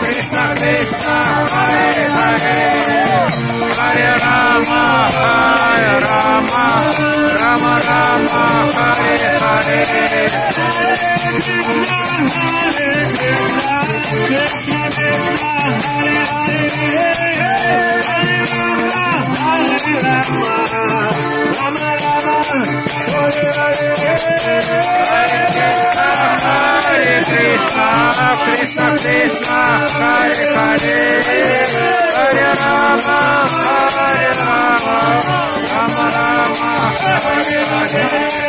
Krishna Krishna, Hare Hare, Hare Rama, Rama Rama, Hare Hare, Krishna Krishna, Hare Krishna, Krishna Krishna, Hare Hare, Hare Rama, Rama Rama, Hare Hare.